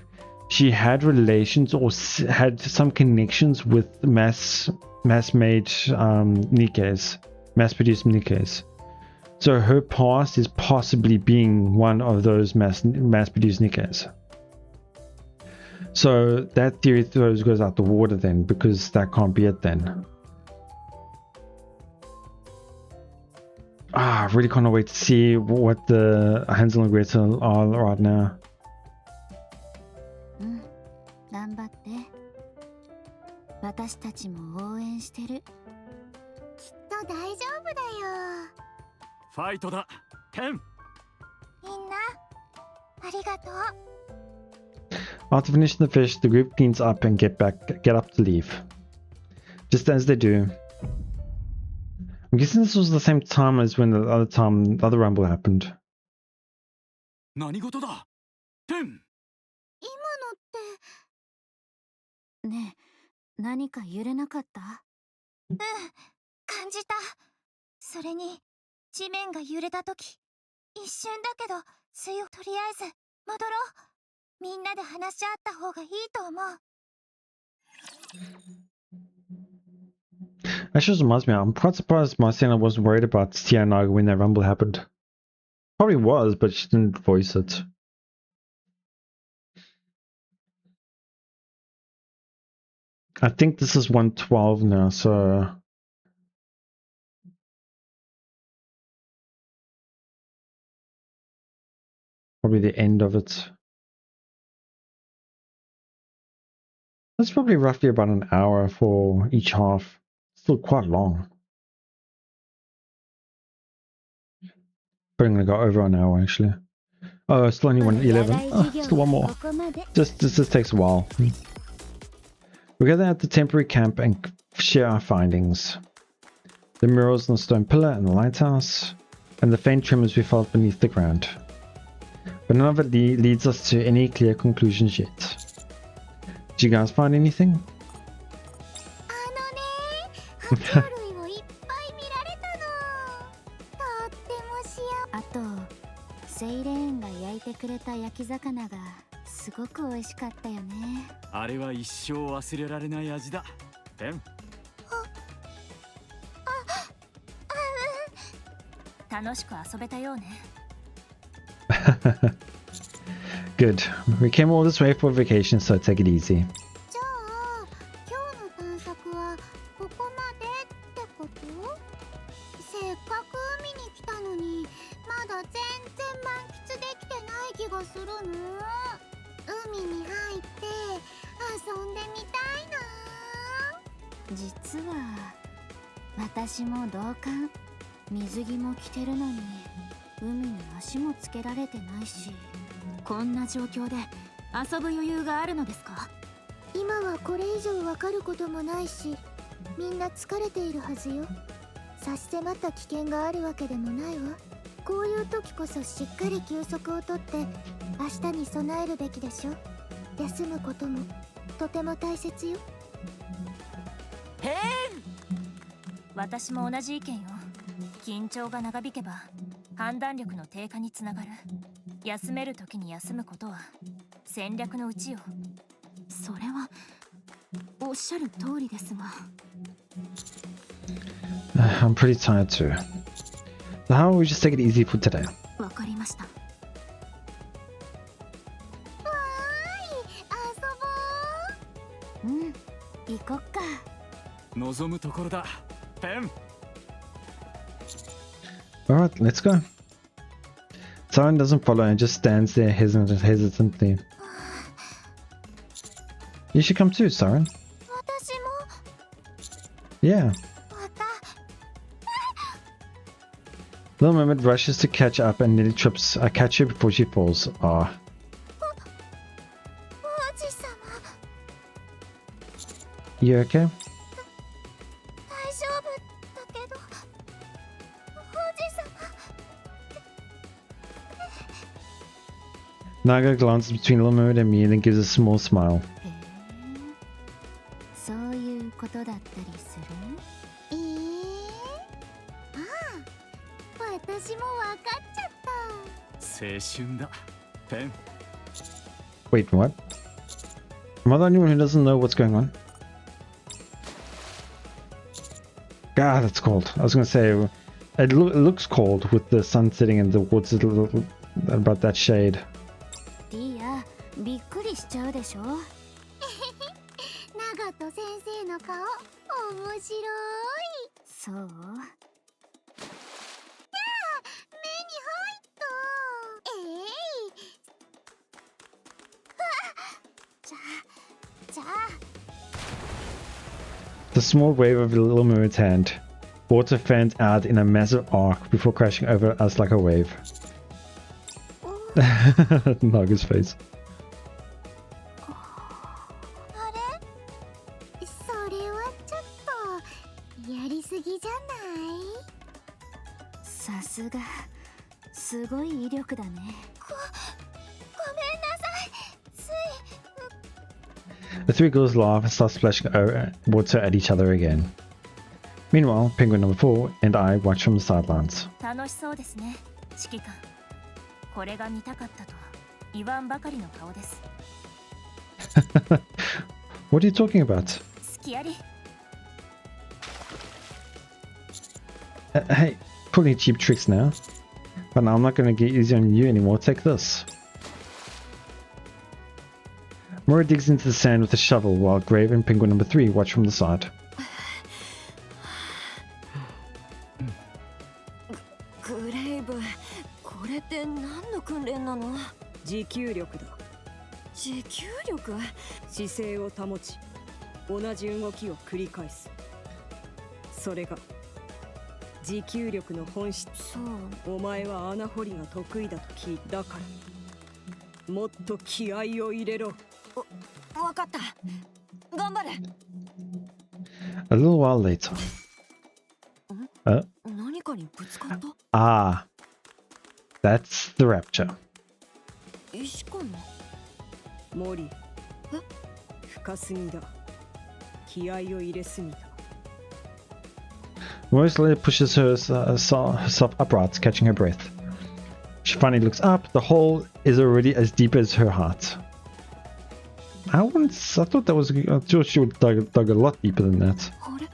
she had relations or had some connections with mass-made Nikkes, mass-produced Nikkes. So her past is possibly being one of those mass-produced Nikkes. So that theory goes out the water then, because that can't be it then. I really can't wait to see what the Hansel and Gretel are right now. 頑張って。私たちも応援してる。きっと大丈夫だよ。ファイトだ、テン。みんな、ありがとう。After finishing the fish, the group cleans up and get up to leave. Just as they do. I'm guessing this was the same time as when the other rumble happened. 何事だ、テン。今のってねえ、何か揺れなかった？うん、感じた。それに地面が揺れた時、一瞬だけどとりあえず戻ろう。みんなで話し合った方がいいと思う。That just reminds me, I'm quite surprised Marciana wasn't worried about Tianaga when that rumble happened. Probably was, but she didn't voice it. I think this is 112 now, so probably the end of it. That's probably roughly about an hour for each half. Still quite long. But I'm gonna go over an hour actually. Oh, still only 111. Oh, still one more. Just takes a while. We gather at the temporary camp and share our findings. The murals on the stone pillar and the lighthouse, and the faint tremors we felt beneath the ground. But none of it leads us to any clear conclusions yet. Did you guys find anything? セイレーンが焼いてくれた焼き魚がすごく美味しかったよね。あれは一生忘れられない味だ、テン。楽しく遊べたようね。Good. We came all this way for vacation, so take it easy. じゃあ、今日の探索はここまでってこと？せっかく海に来たのに、まだ全然満喫できてない気がするの。海に入って遊んでみたいな。実は私も同感。水着も着てるのに海に足もつけられてないし。こんな状況で遊ぶ余裕があるのですか？今はこれ以上わかることもないし、みんな疲れているはずよ。差し迫った危険があるわけでもないわ。こういう時こそしっかり休息をとって明日に備えるべきでしょ。休むこともとても大切よ。へえ、私も同じ意見よ。緊張が長引けば判断力の低下につながる。休める時に休むことは戦略のうちよ。それはおっしゃる通りですが。I'm pretty tired too. So how about we just take it easy for today? わかりました。わーい、うん行こっか。望むところだペン。 Alright, let's go. Siren doesn't follow and just stands there hesitantly. You should come too, Siren. 私も Yeah. また Little Mermaid rushes to catch up and nearly trips. I catch her before she falls. Ah. 王子様 You okay? 大丈夫だけど王子様 Naga glances between Little Mermaid and me and then gives a small smile. へえそういうことだったりする。ああ私もわかっちゃった。青春だペン。 Wait, what? Am I the only one who doesn't know what's going on? God, that's cold. I was gonna say, it looks cold with the sun setting and the woods about that shade. ディアびっくりしちゃうでしょ。ナガト先生の顔面白い。そう。ああ目に入った。じゃあ The small wave of the Little Mermaid's hand. Water fans out in a massive arc before crashing over us like a wave. Naga's face. あれそれはちょっとやりすぎじゃない？さすがすごい威力だね。ごめんなさい。つい The three girls laugh and start splashing water at each other again. Meanwhile, Penguin number 4 and I watch from the sidelines. 楽しそうですね指揮官。これが見たかったと言わんばかりの顔です。 What are you talking about? 好きあり。 Hey, pulling cheap tricks now. But now I'm not gonna get easy on you anymore. Take this. Mora digs into the sand with a shovel while Grave and Penguin number 3 watch from the side. グレイブ、これって何の訓練なの？持久力だ。持久力？姿勢を保ち、同じ動きを繰り返す。それが持久力の本質。そう。お前は穴掘りが得意だと聞いたから。もっと気合を入れろ。わかった。頑張れ。A little while later. 何かにぶつかった？ Ah, that's the rapture. 石かな？森。深すぎだ。気合を入れすぎた。Mora pushes herself upright, catching her breath. She finally looks up. The hole is already as deep as her heart. I thought that was. I thought she would dug a lot deeper than that. あれ？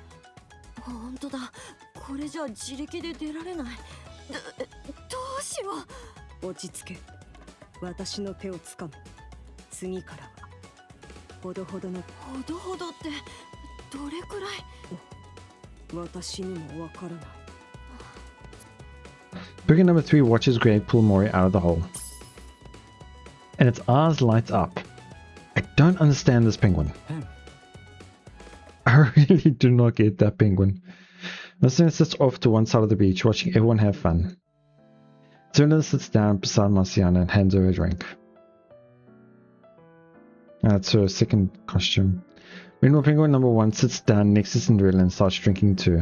本当だ。これじゃ自力で出られない。どうしよう。落ち着け。私の手をつかむ。次からはほどほどの。ほどほどってどれくらい？私にもわからない。Penguin number 3 watches Grave pull Mori out of the hole. And its eyes light up. I don't understand this penguin. I really do not get that penguin. Marciana sits off to one side of the beach, watching everyone have fun. Suna sits down beside Marciana and hands her a drink. That's her second costume. Meanwhile, penguin number 1 sits down next to Cinderella and starts drinking too.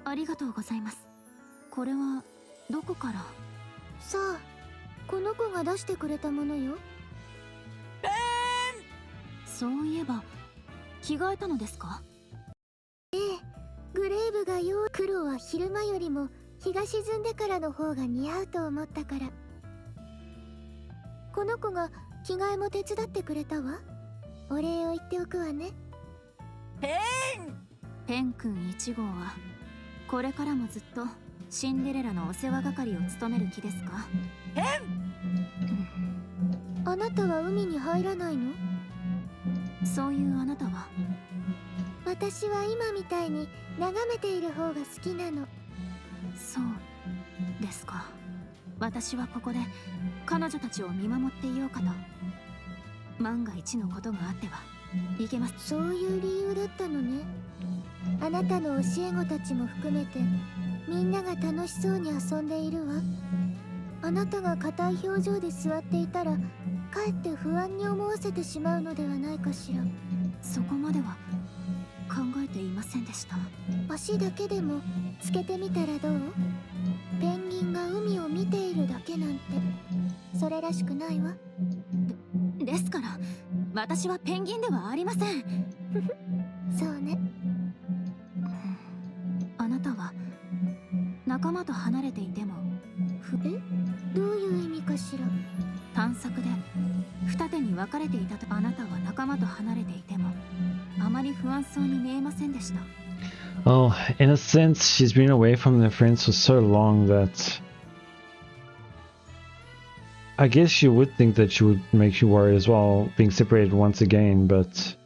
ありがとうございます。これはどこから？さあこの子が出してくれたものよ。そういえば着替えたのですか？グレイブが黒は昼間よりも日が沈んでからの方が似合うと思ったから。この子が着替えも手伝ってくれたわ。お礼を言っておくわね。ペン君1号はこれからもずっとシンデレラのお世話係を務める気ですか？あなたは海に入らないの？そういうあなたは。私は今みたいに眺めている方が好きなの。そうですか。私はここで彼女たちを見守っていようかと。万が一のことがあってはいけます。そういう理由だったのね。あなたの教え子たちも含めてみんなが楽しそうに遊んでいるわ。あなたが硬い表情で座っていたらかえって不安に思わせてしまうのではないかしら。そこまでは考えていませんでした。足だけでもつけてみたらどう？ペンギンが海を見ているだけなんてそれらしくないわ。ですから私はペンギンではありません。そうね。あなたは仲間と離れていてもどういう意味かしら。探索で二手に分かれていたと。あなたは仲間と離れていてもあまり不安そうに見えませんでした。 Oh, in a sense, she's been away from their friends for so long that I guess you would think that she would make you worry as well, being separated once again, but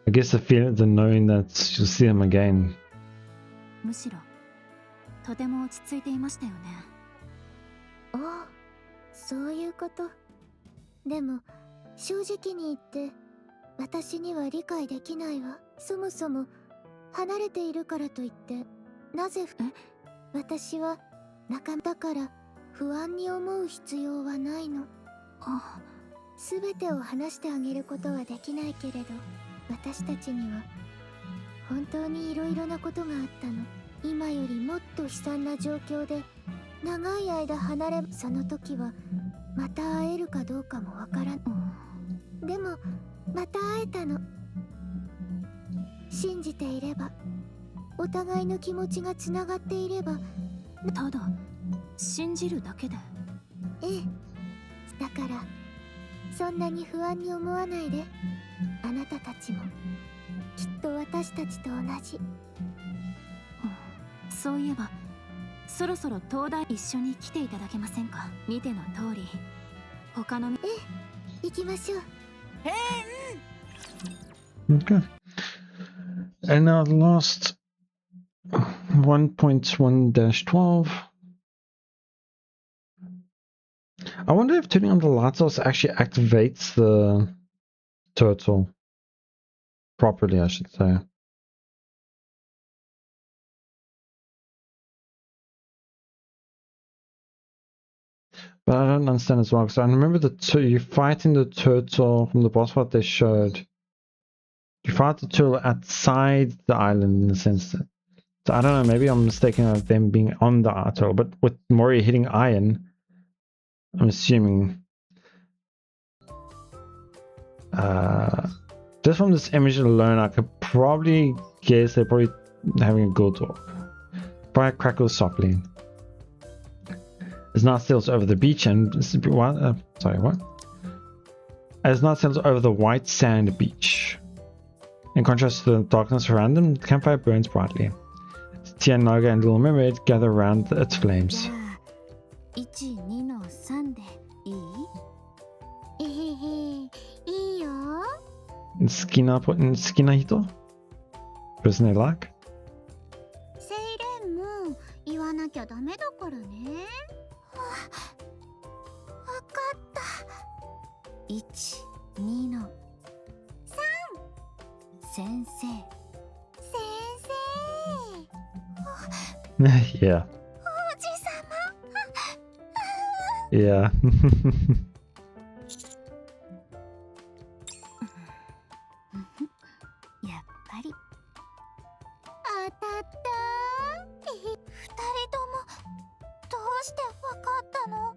I guess the feeling, the knowing that she'll see them again. むしろとても落ち着いていましたよね。ああ、そういうこと。でも正直に言って私には理解できないわ。そもそも離れているからといってなぜ私は仲間だから不安に思う必要はないの。全てを話してあげることはできないけれど私たちには本当にいろいろなことがあったの。今よりもっと悲惨な状況で長い間離れ、その時はまた会えるかどうかもわからん。でもまた会えたの。信じていれば、お互いの気持ちがつながっていれば。ただ信じるだけで。ええ、だからそんなに不安に思わないで。あなたたちもきっと私たちと同じ。そういえばそろそろ東大一緒に来ていただけませんか。見ての通り他の。行きましょう。Okay. And now the last 1.1-12. I wonder if turning on the lighthouse actually activates the turtle properly, I should say. But I don't understand as well, because I remember you fighting the turtle from the boss fight they showed. You fight the turtle outside the island in a sense. So I don't know, maybe I'm mistaken of them being on the turtle, but with Mori hitting iron, I'm assuming. Just from this image alone, I could probably guess they're probably having a good talk. Probably crackle softly. As night sails over the beach and sorry, what? As night sails over the white sand beach. In contrast to the darkness around them, the campfire burns brightly. Tia, Naga, and Little Mermaid gather around its flames. 1、2の3でいい？えへへ、いいよ。好きな人? Person they like? セイレンも言わなきゃダメだからね。わかった。1、2の3。先生。Yeah. おじさま。Yeah. やっぱり当たった。2人ともどうしてわかったの？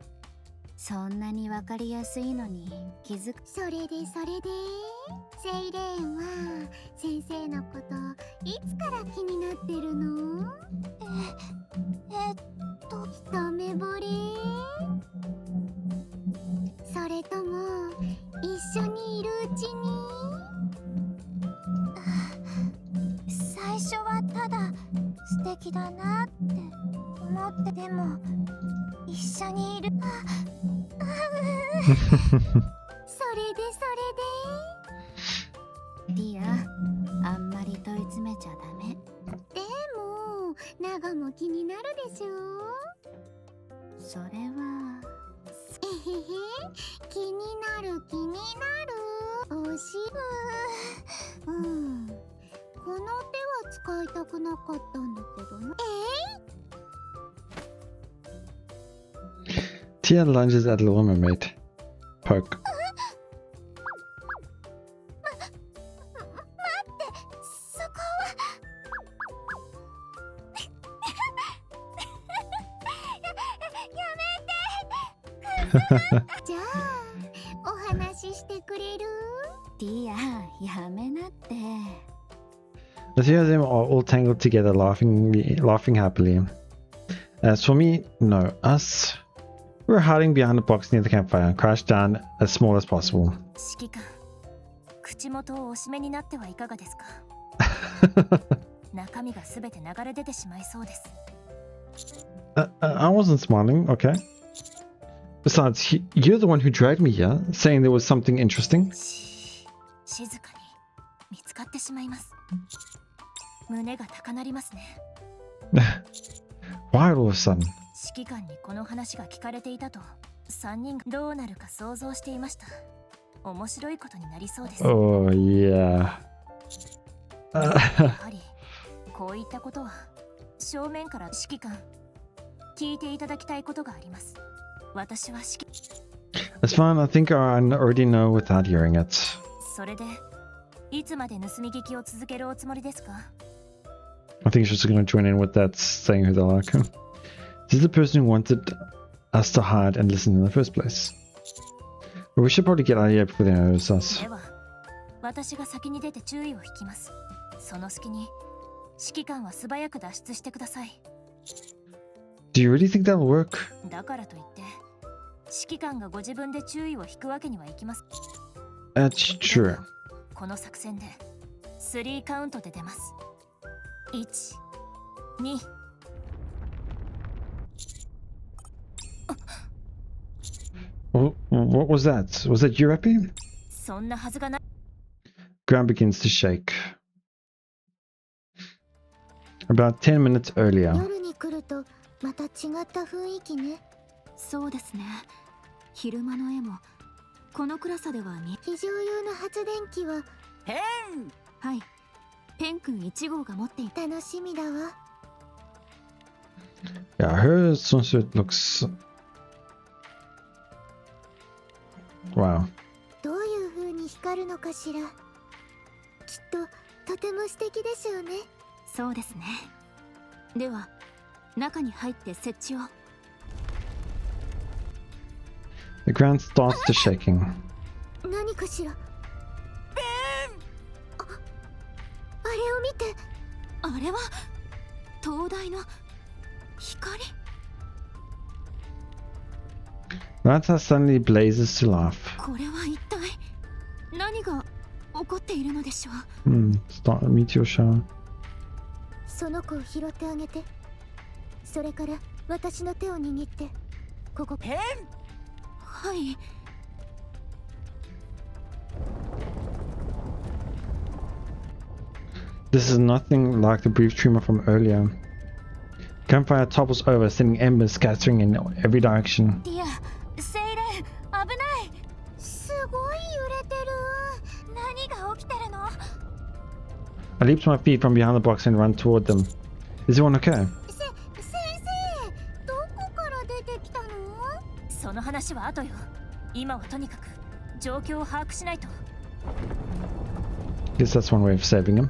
そんなにわかりやすいのに気づく。それでセイレーンは先生のこといつから気になってるの？一目惚れ？それとも一緒にいるうちに？最初はただ素敵だなって思って、でも一緒にいる。それでしょ。それはえへへ、気になる気になる。おしこの手は使いたくなかったんだけどな。Tia lunges at Little Mermaid. Poke. そこはじゃあお話ししてくれる？ティア、やめなって。 The three of them are all tangled together, laughing happily. As for me, no. Us, we were hiding behind a box near the campfire, crouched down as small as possible. 指揮官、口元をおしめになってはいかがですか？中身がすべて流れ出てしまいそうです。I wasn't smiling, okay? Besides, you're the one who dragged me here, saying there was something interesting. 静かに見つかってしまいます。胸が高鳴りますね。Why all of a sudden? 指揮官にこの話が聞かれていたと3人がどうなるか想像していました。面白いことになりそうです。Oh, yeah. やはりこういったことは正面から指揮官聞いていただきたいことがあります。私は指揮 That's fine, I think I already know without hearing it. それでいつまで盗み聞きを続けるおつもりですか？ I think she's just gonna join in with that, saying who they like. This is the person who wanted us to hide and listen in the first place. But we should probably get out of here before they notice us. では私が先に出て注意を引きます。その隙に指揮官は素早く脱出してください。 Do you really think that'll work? だからといって指揮官がご自分で注意を引くわけにはいきます。 That's true. この作戦で3カウントで出ます。1、2。What was that? Was that you, Rappy? そんなはずがない。 Ground begins to shake. About 10 minutes earlier. 夜に来るとまた違った雰囲気ね。そうですね。昼間の絵もこの暗さでは非常用の発電機ははい。ペン君1号が持っていた。楽しみだわ。 Yeah, her swimsuit looks... Wow. どういう風に光るのかしら。きっととても素敵でしょうね。そうですね。では中に入って設置を。 The ground starts to shaking. 何かしら。あれを見て。あれは灯台の光。 Ranta suddenly blazes to laugh. これは一体何が起こっているのでしょう。Start a meteor shower. その子を拾ってあげて。それから私の手を握ってここ。はい。 This is nothing like the brief tremor from earlier. Campfire topples over, sending embers scattering in every direction. ティア、セイレン、危ない。すごい揺れてる。何が起きてるの？ I leap to my feet from behind the box and run toward them. Is everyone okay? 先生、どこから出てきたの？その話は後よ。今はとにかく状況を把握しないと。 Guess that's one way of saving him.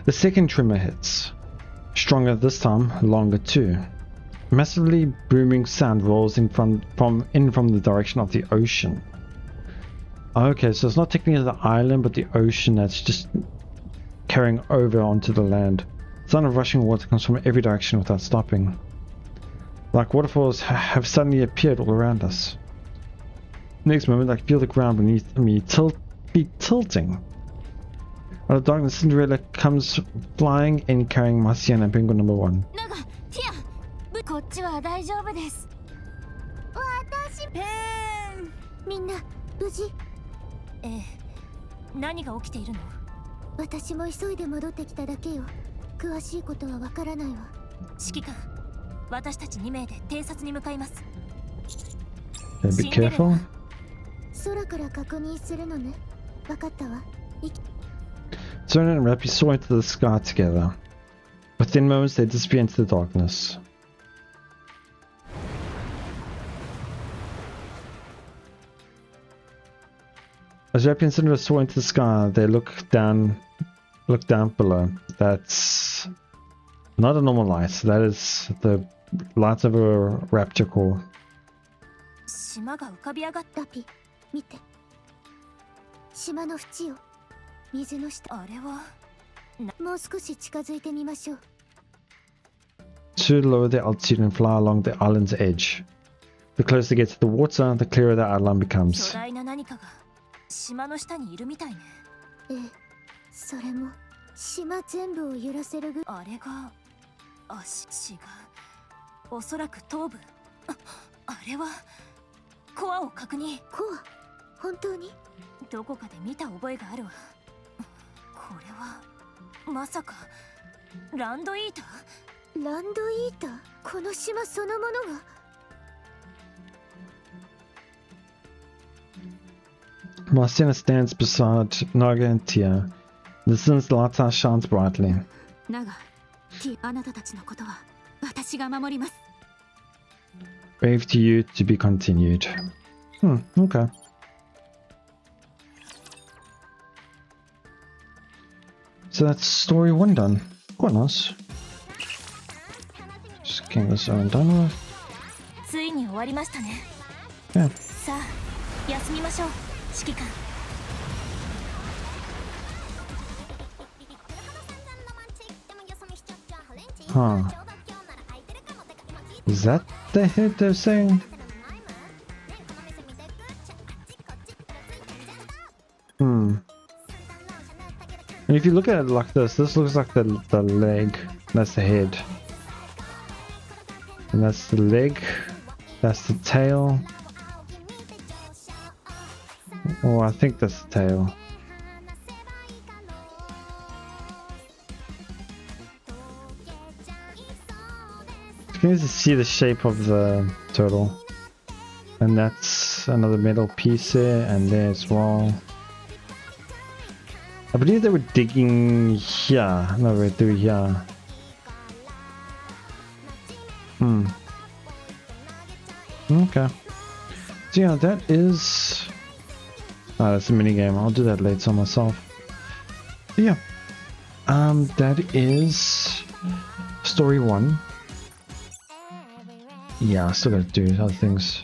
The second tremor hits. Stronger this time, longer too. A massively booming sound rolls in from the direction of the ocean. Okay, so it's not technically the island, but the ocean that's just carrying over onto the land. The sound of rushing water comes from every direction without stopping. Like waterfalls have suddenly appeared all around us. Next moment, I can feel the ground beneath me tilting. Out of darkness, Cinderella comes flying in carrying Marciana and Penguin number 1. なんかティア、こっちは大丈夫です。私みんな無事？ええ。何が起きているの？私も急いで戻ってきただけよ。詳しいことはわからないわ。指揮官、私たち2名で偵察に向かいます。 Yeah, be careful. 空から確認するのね。わかったわ。Suna and Rappy soar into the sky together. Within moments, they disappear into the darkness. As Rappy and Suna soar into the sky, they look down below. That's not a normal light. That is the light of a rapture core. 島が浮かび上がった。ラピ、見て。島の縁を。水の下。あれはもう少し近づいてみましょう。 To lower their altitude and fly along the island's edge. The closer they get to the water, the clearer the outline 巨 becomes. 大な何かが島の下にいるみたいね。ええ、それも島全部を揺らせるぐ。あれが足。違う、おそらく頭部。あれはコアを確認。コア、本当に？どこかで見た覚えがあるわ。これはまさかランドイーター？ランドイーター？この島そのものが。Marciana stands beside Naga and Tia. The sun's lighthouse shines brightly. ナガ、ティ、あなたたちのことは私が守ります。 Brave to you to be continued. Okay. So that's story 1 done. Quite nice. Just getting this one done with. ついに終わりましたね。 Yeah. さあ休みましょう、指揮官。 Huh. Is that the head they're saying? And if you look at it like this looks like the leg. That's the head. And that's the leg. That's the tail. Oh, I think that's the tail. You can easily see the shape of the turtle. And that's another metal piece there, and there as well. I believe they were digging here. No, we're through here. Okay. So yeah, that is... that's a minigame. I'll do that later myself. But yeah. That is... story 1. Yeah, I still gotta do other things.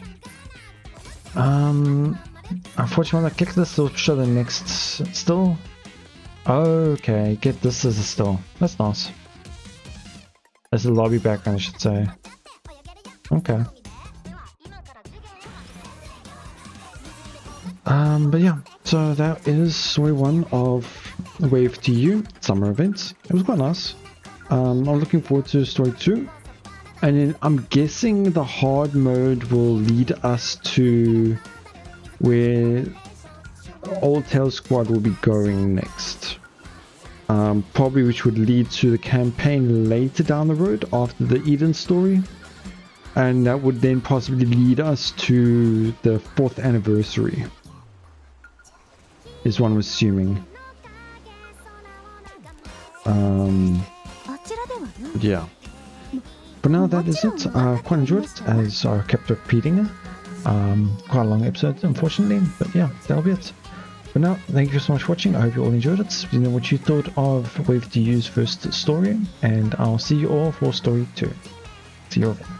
Unfortunately, when I click this, it'll show the next still. Okay, get this as a still. That's nice. As a lobby background, I should say. Okay. But yeah, so that is story 1 of Wave to You summer events. It was quite nice. I'm looking forward to story 2. And then I'm guessing the hard mode will lead us to where Old Tail Squad will be going next. Probably which would lead to the campaign later down the road after the Eden story. And that would then possibly lead us to the 4th anniversary. Is what I'm assuming. Yeah. But now that is it. I quite enjoyed it, as I kept repeating it. Quite a long episode, unfortunately, but yeah, that'll be it. But now, thank you so much for watching. I hope you all enjoyed it. Let me know what you thought of Wave to You's first story, and I'll see you all for story 2. See you all then.